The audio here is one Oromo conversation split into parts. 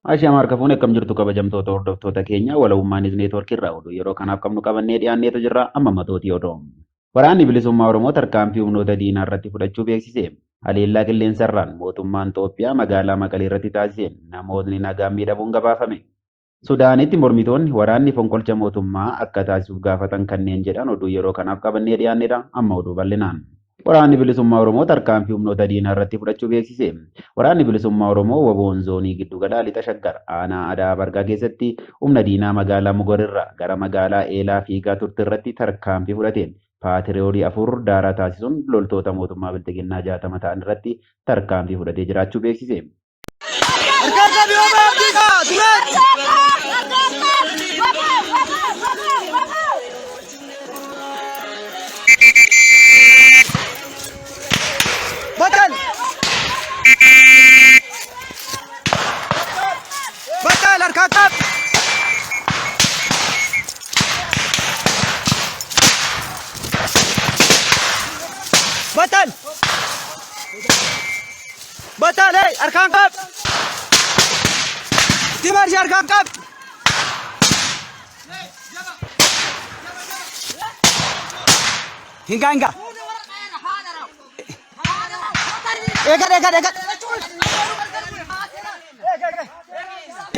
Ashaama harka fuunee akkam jirtu kabajamtoota hordoftoota keenya walabummaan neetwoorkii irraa oduu yeroo kanaaf qabnu qabannee dhiyaanneetu jirra amma matootii odoo. Waraanni bilisummaa Oromoo tarkaanfii humnoota diinaa irratti fudhachuu beeksise. Haleellaa qilleensarraan mootummaan Itoophiyaa magaalaa Maqalee irratti taasiseen namootni nagaan miidhamuun gabaafame. Sudaanitti mormitoonni waraanni fonqolcha mootummaa akka taasisuuf gaafatan kanneen jedhan oduu yeroo kanaaf qabannee dhiyaanneedha amma oduu bal'inaan. Waraanni bilisummaa Oromoo tarkaanfii humnoota diinaa irratti fudhachuu beeksise. Waraanni bilisummaa Oromoo waboon zoonii giddu galaa lixa shaggar aanaa Adaa Bargaa keessatti humna diinaa magaalaa Mugorirraa gara magaalaa Eelaa fiigaa turte irratti tarkaanfii fudhateen paatiroolii 4 daaraa taasisuun loltoota mootummaa biltiginnaa 60 ta'an irratti tarkaanfii fudhatee jiraachuu beeksise. Batal, hey, arkan kap. Timar si arkan kap. Hingga. Egat.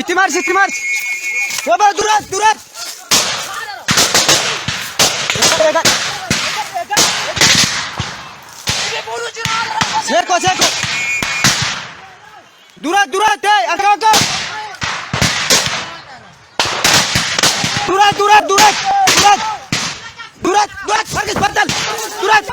Timar. Wabah durat. Egat. Seko. Durat, hey, arkan kap. Durat, pergi batal. Durat.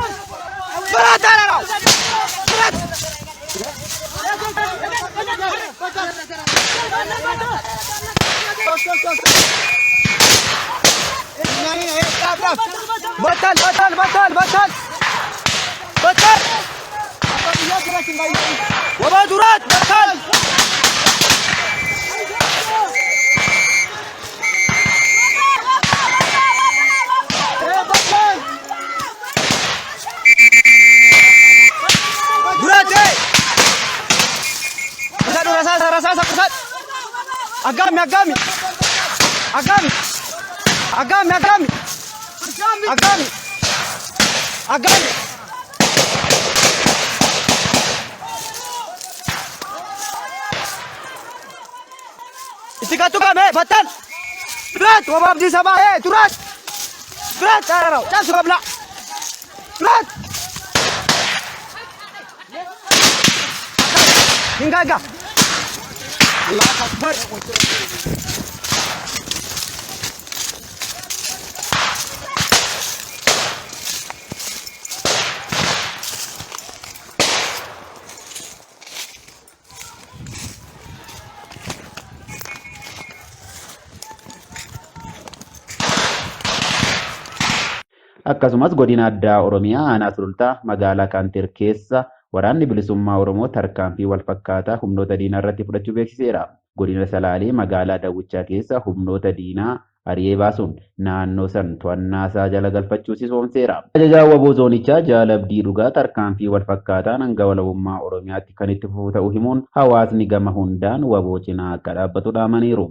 Batal. Wabah durat, batal. Rasa pusat. Agami. Isikat tu kami, batal. Durat, wabab di sama, durat. Jangan suka belak. Durat. Hingga. Allah Akbar. Akkasumas godina addaa Oromiyaa aanaa sulultaa magaalaa Kaanteer keessa waraanni bilisummaa Oromoo tarkaanfii wal fakkaataa humnoota diinaa irratti fudhachuu beeksiseera. Godina Salaalee magaalaa Daawwichaa keessa humnoota diinaa ari'ee baasuun naannoo san to'annaa isaa jala galfachuu sisoomseera. Ajajaan waboo zoonichaa Jaalabdii Dhugaa tarkaanfii wal fakkaataan hanga walabummaa Oromiyaatti kan itti fufu ta'uu himuun hawaasni gama hundaan waboo cinaa akka dhaabbatu dhaamaniiru.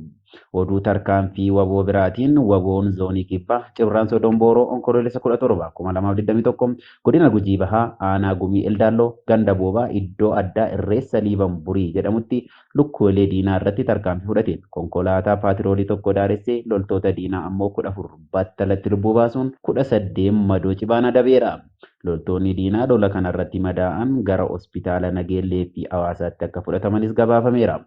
Oduu tarkaanfii waboo biraatiin waboon zoonii kibbaa Cibiraan Sodombooroo Onkoloolessa 17 2021 godina Gujii Bahaa aanaa Gumii Eldaalloo ganda boobaa iddoo addaa Irreessa Liibanburii jedhamutti lukkuulee diinaa irratti tarkaanfii fudhateen konkolaataa paatiroolii tokko daaressee loltoota diinaa ammoo 14 battalatti lubbuu baasuun 18 madoo cibaan adabeera. Loltoonni diinaa lola kanarratti madaa'an gara hospitaala Nageellee fi Hawaasaatti akka fudhatamanis gabaafameera.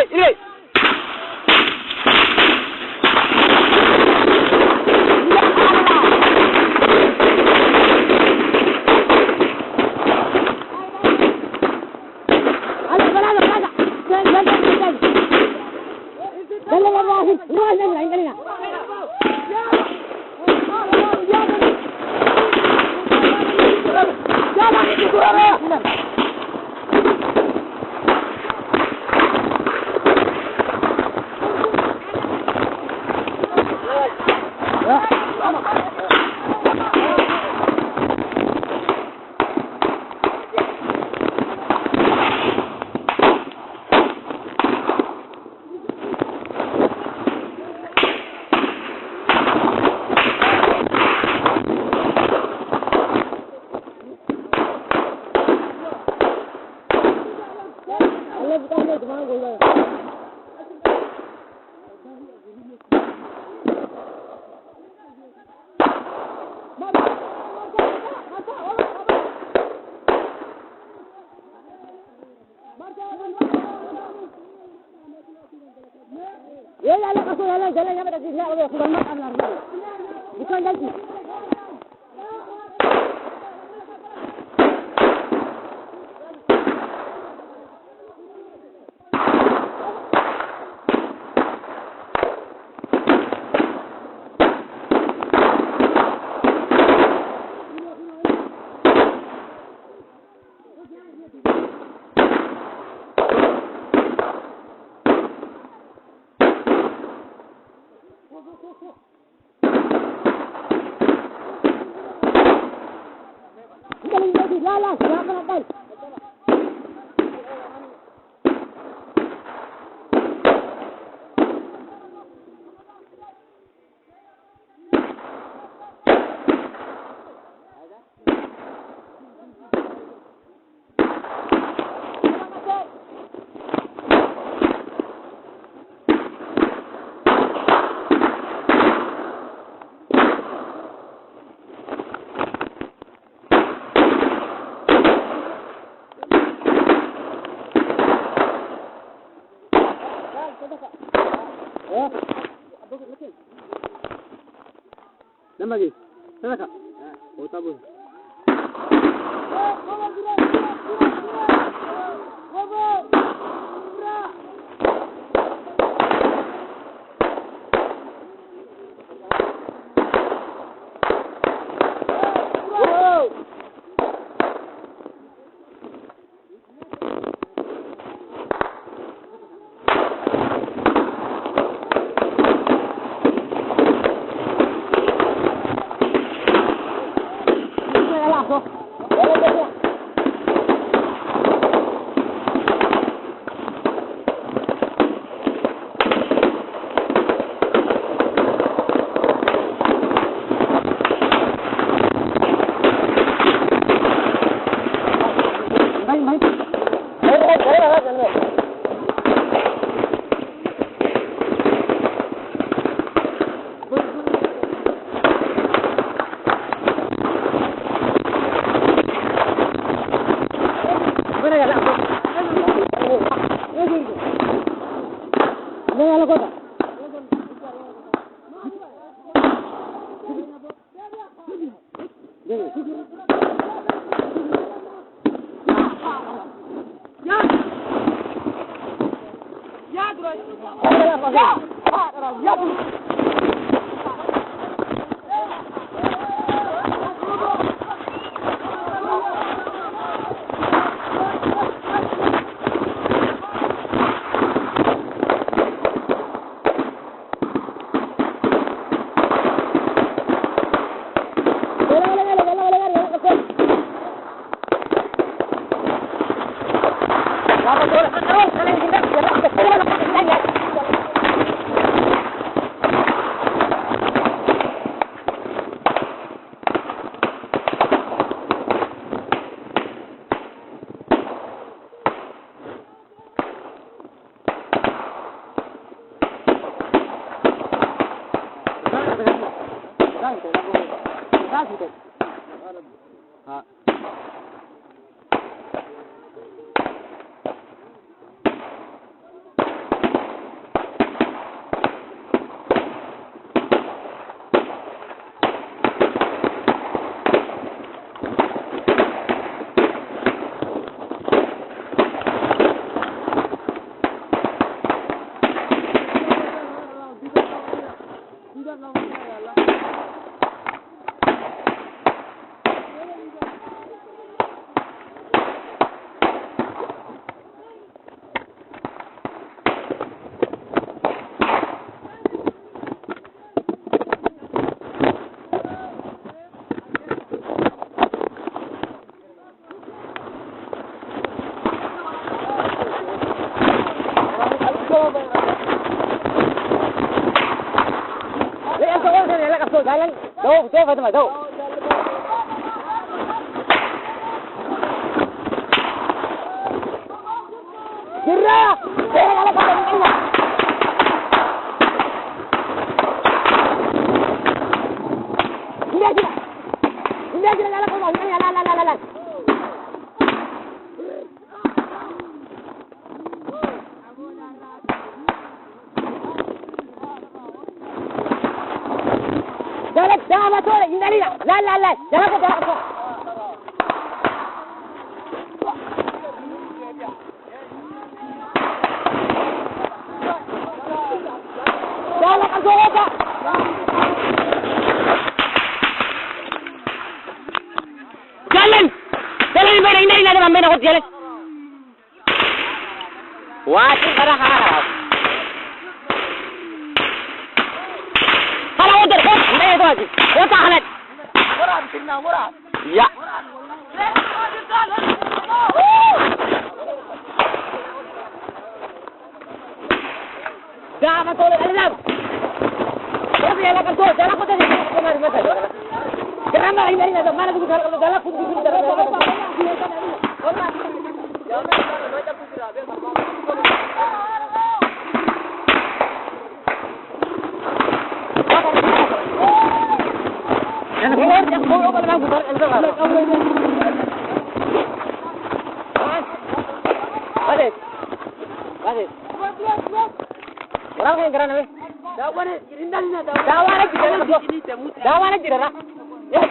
Ilay. Lagi. Sana ka. O tabon. Jalan, đâu, chơi vào tầm đâu. Kira, kira kalau kau ini. India kira kalau kau ini, la. Jangan masuk, India la, jangan kau. Jangan kau apa? Jalan ini ada mampu nak jalan. Wah, cara harap. Kalau udah, ini itu aja. Kota halat. Murad. Ya. Jangan masuk, alam. Tapi jalan kau, jalan kau tadi. Kemana masa? Kenapa ini ada mana tu jalan pun di sini. Orang yang kerana dawan aja dah. Ya.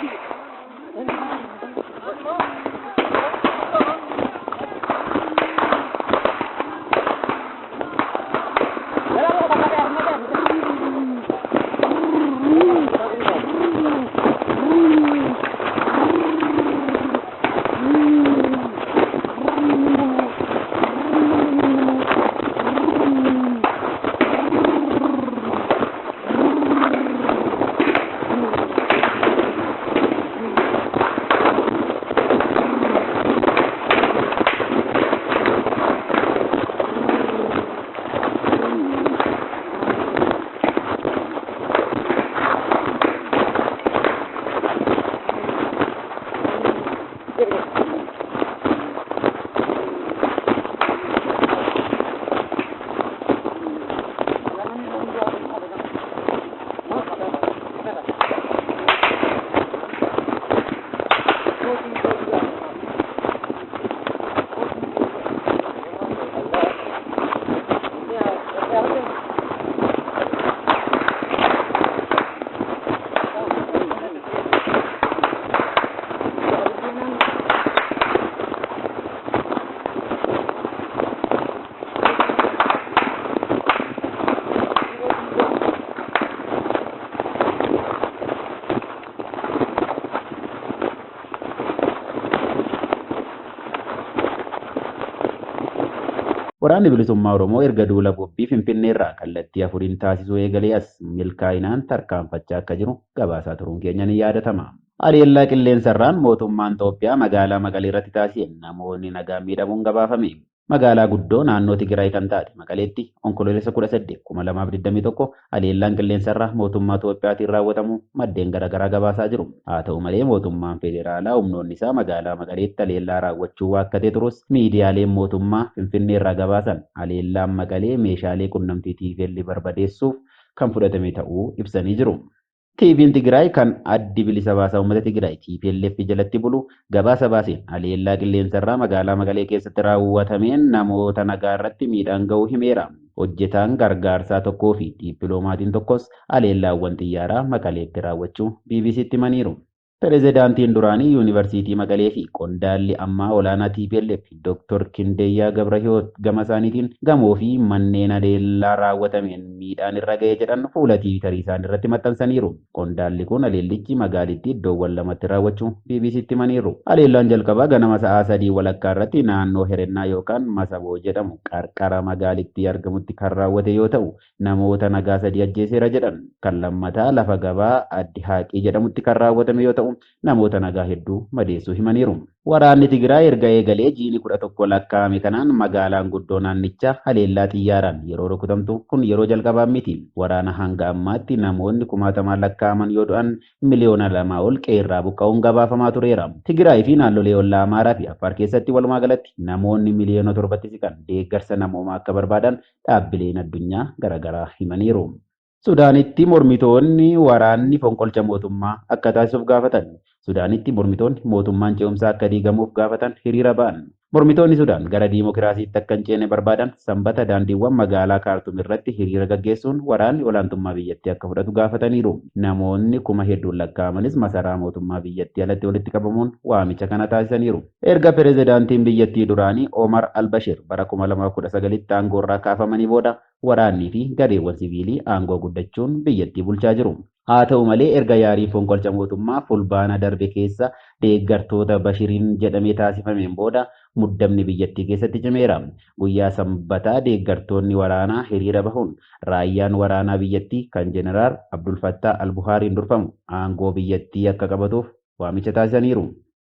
Waraanni bilisummaa Oromoo erga duula bobbii Finfinnee irraa kallattii afuriin taasisuu eegalee as milkaa'inaan tarkaanfachaa akka jiru gabaasaa turuun keenya ni yaadatama. Haleellaa qilleensarraan mootummaan Itoophiyaa magaalaa Maqalee irratti taasiseen namoonni nagaan miidhamuun gabaafame. Magaalaa guddoo naannoo Tigraay kan taate Maqaleetti onkololeessa 18 2021 haleellaan qilleensarraa mootummaa Itoophiyaatiin raawwatamu maddeen garaagaraa gabaasaa jiru. Haa ta'u malee mootummaan federaalaa humnoonni isaa magaalaa Maqaleetti haleellaa raawwachuu waakkatee turus miidiyaaleen mootummaa Finfinnee irraa gabaasan haleellaan Maqalee meeshaalee qunnamtii TPL barbadeessuuf kan fudhatame ta'uu ibsanii jiru. TV'n Tigraay kan addi bilisa baasaa uummata Tigraay TPLF jalatti bulu gabaasa baaseen haleellaa qilleensarraa magaalaa Maqalee keessatti raawwatameen namoota nagaa irratti miidhaan ga'uu himeera. Hojjetaan gargaarsaa tokkoo fi diippiloomaatiin tokkos haleellaawwan xiyyaaraa Maqaleetti raawwachuu BBC'tti himaniiru. Pireezidaantiin duraanii Yuunivarsiitii Maqalee fi qondaalli ammaa olaanaa TPLF Dr. Kindayyaa Gabrahiwoot gama isaaniitiin gamoo fi manneen haleellaa raawwatameen miidhaan irra ga'ee jedhan fuula tiwiitarii isaanii irratti maxxansaniiru. Qondaalli kun haleellichi magaalittii iddoowwan lamatti raawwachuu BBC'tti himaniiru. Haleellaan jalqabaa ganama sa'aa 3 walakkaa irratti naannoo Herennaa yookaan Masaboo jedhamu qarqara magaalittii argamutti kan raawwate yoo ta'u, namoota nagaa 3 ajjeeseera jedhan. Kan lammataa lafa gabaa addi haaqii jedhamutti kan raawwatame yoo ta'u, namoota nagaa hedduu madeessuu himaniiru. Waraanni Tigraay erga eegalee jiini 11 lakkaa'ame kanaan magaalaan guddoo naannichaa haleellaa xiyyaaraan yeroo rukutamtu kun yeroo jalqabaa miti. Waraana hanga ammaatti namoonni 1000 lakkaa'aman yoo du'an miliyoona 2 ol qeerraa buqqa'uun gabaafamaa tureera. Tigraay fi naannolee ollaa Amaaraa fi Affaar keessatti walumaa galatti namoonni miliyoona 7 siqan deeggarsa namoomaa akka barbaadan dhaabbileen addunyaa garaagaraa himaniiru. Sudaanitti mormitoonni waraanni fonqolcha mootummaa akka taasisuuf gaafatan. Sudaanitti mormitoonni mootummaan ce'umsaa akka diigamuuf gaafatan hiriira ba'an. Mormitoonni Sudaan gara diimokiraasiitti akka hin ceene barbaadan sanbata daandiiwwan magaalaa Kaartum irratti hiriira gaggeessuun waraanni olaantummaa biyyattii akka fudhatu gaafataniiru. Namoonni kuma hedduun lakkaa'amanis masaraa mootummaa biyyattii alatti walitti qabamuun waamicha kana taasisaniiru. Erga pireezidaantiin biyyattii duraanii Omar al-Bashir bara 2019tti aangoorraa kaafamanii booda waraannii fi gareewwan siviilii aangoo guddachuun biyyattii bulchaa jiru. Haa ta'u malee erga yaariin fonqolcha mootummaa fulbaana darbe keessa deeggartoota Bashiriin jedhamee taasifameen booda muddamni biyyattii keessatti cimeera. Guyyaa sanbataa deeggartoonni waraanaa hiriira bahuun raayyaan waraanaa biyyattii kan Jeneraal Abdul Fattah al-Buhaariin durfamu aangoo biyyattii akka qabatuuf waamicha taasisaniiru.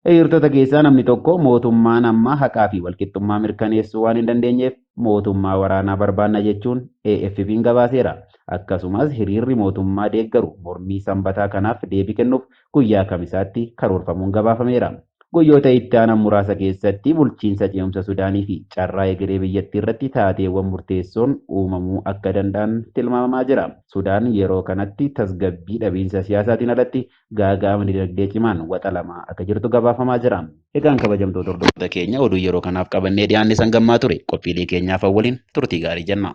Hiriirtota keessaa namni tokko mootummaan ammaa haqaa fi walqixxummaa mirkaneessuu waan hin dandeenyeef mootummaa waraanaa barbaanna jechuun AFP'n gabaaseera. Akkasumas hiriirri mootummaa deeggaru mormii sanbataa kanaaf deebii kennuuf guyyaa kamisaatti karoorfamuun gabaafameera. Guyyoota itti aanan muraasa keessatti bulchiinsa ce'umsa Sudaanii fi carraa egeree biyyattii irratti taateewwan murteessoon uumamuu akka danda'an tilmaamamaa jira. Sudaan yeroo kanatti tasgabbii dhabiinsa siyaasaatiin alatti gaaga'ama dinagdee cimaan waxalamaa akka jirtu gabaafamaa jira. Egaan kabajamtoota hordoftoota keenya oduu yeroo kanaaf qabannee dhiyaanne san gammaa ture. Qophiilee keenyaaf waliin turtii gaarii jenna.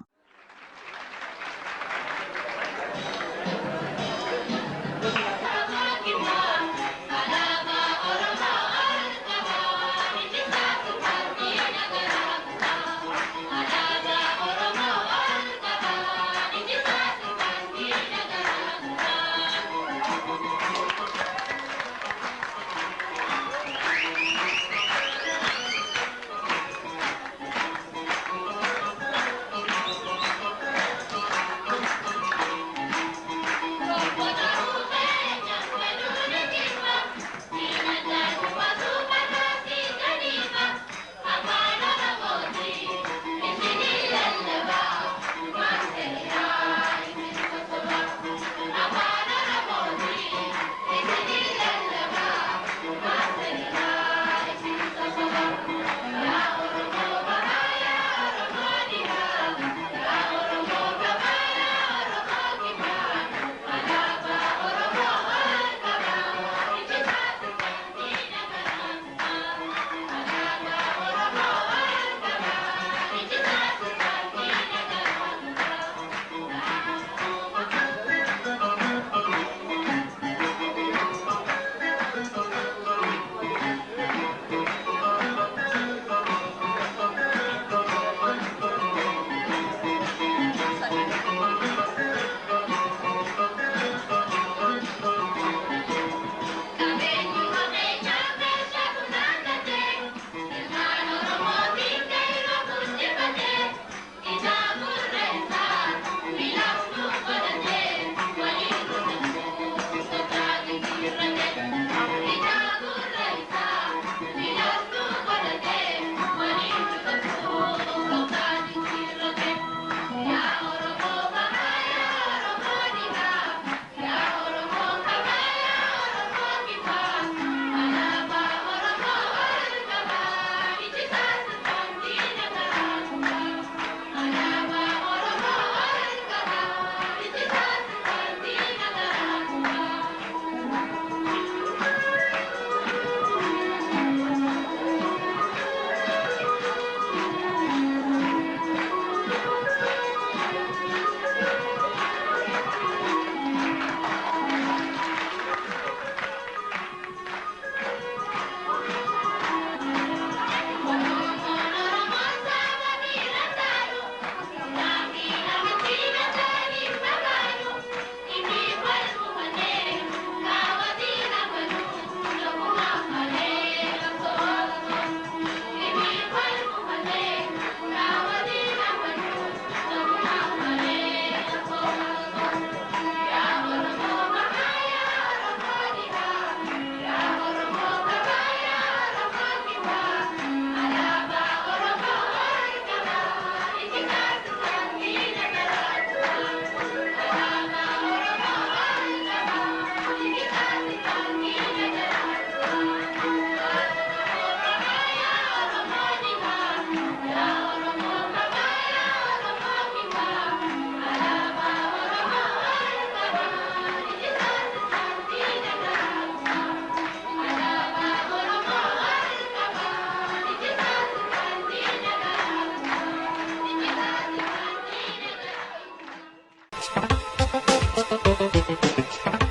Thank you.